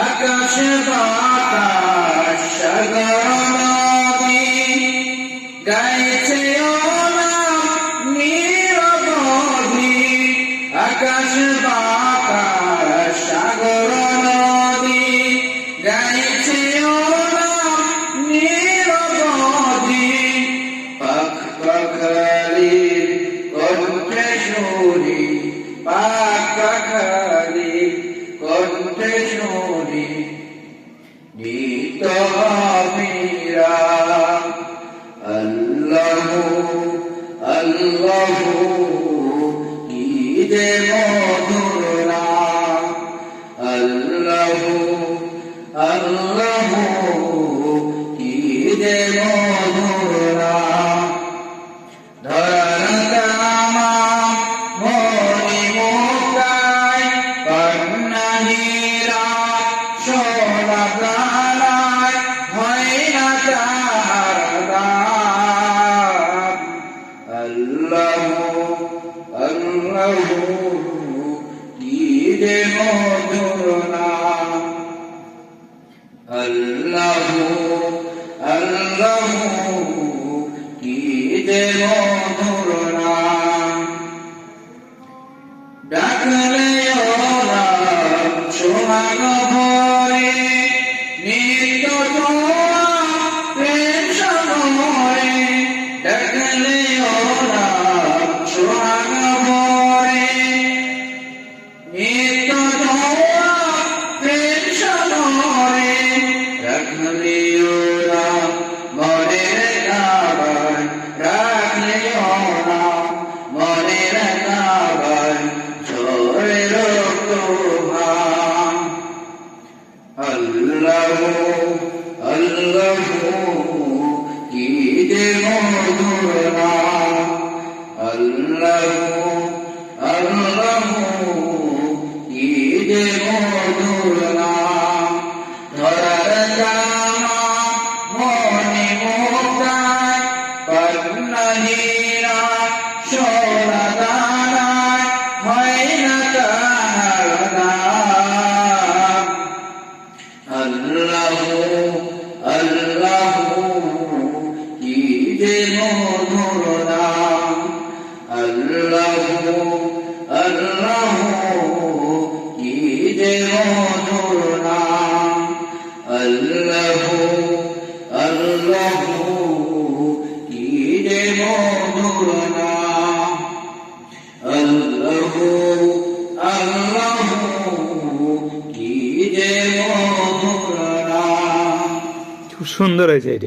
আকাশ বাতাস সাগর নদী গাইছে নিরবধি। আকাশ বাতাস সাগর নদী গাইছে নিরবধি। পাখ পাখালির কণ্ঠে শুনি, পাখ পাখালির কণ্ঠে শুনি নিত আমিরা। আল্লাহু আল্লাহু কি যে মধুর নাম। আল্লাহু আল্লাহু কি যে মধুর নাম। ধরার তামা মনি মুক্তায় কন্যাহীরা সোনা প্রাণায় হয় না তাহার দাম। আল্লাহু আল্লাহু কি যে মধুর নাম। আল্লাহু আল্লাহু কি যে মধুর নাম। ডাকলে ওরাম সোহাগ ভরে নিত্য তোমার প্রেম সময়ে। ডাকলে ওরাম সোহাগ ভরে নিত্য তোমার প্রেম সময়ে। রাখলে ওরাম মনের কাবায়, রাখলে ওরাম মনের কাবায় ঝরে রক্ত ভাম। আল্লাহু আল্লাহু কি যে মধুর নাম। আল্লাহু আল্লাহু কি যে মধুর নাম। ধরার তামা মনি মুক্তায় কন্যাহীরা সোনা দানায় হয় না তাহার দাম। আল্লাহু আল্লাহু কি যে মধুর নাম। আল্লাহু আল্লাহু কি যে মধুর নাম। আল্লাহু আল্লাহু কি যে মধুর নাম। আল্লাহু আল্লাহু কি যে মধুর নাম। খুব সুন্দর হয়েছে এটা।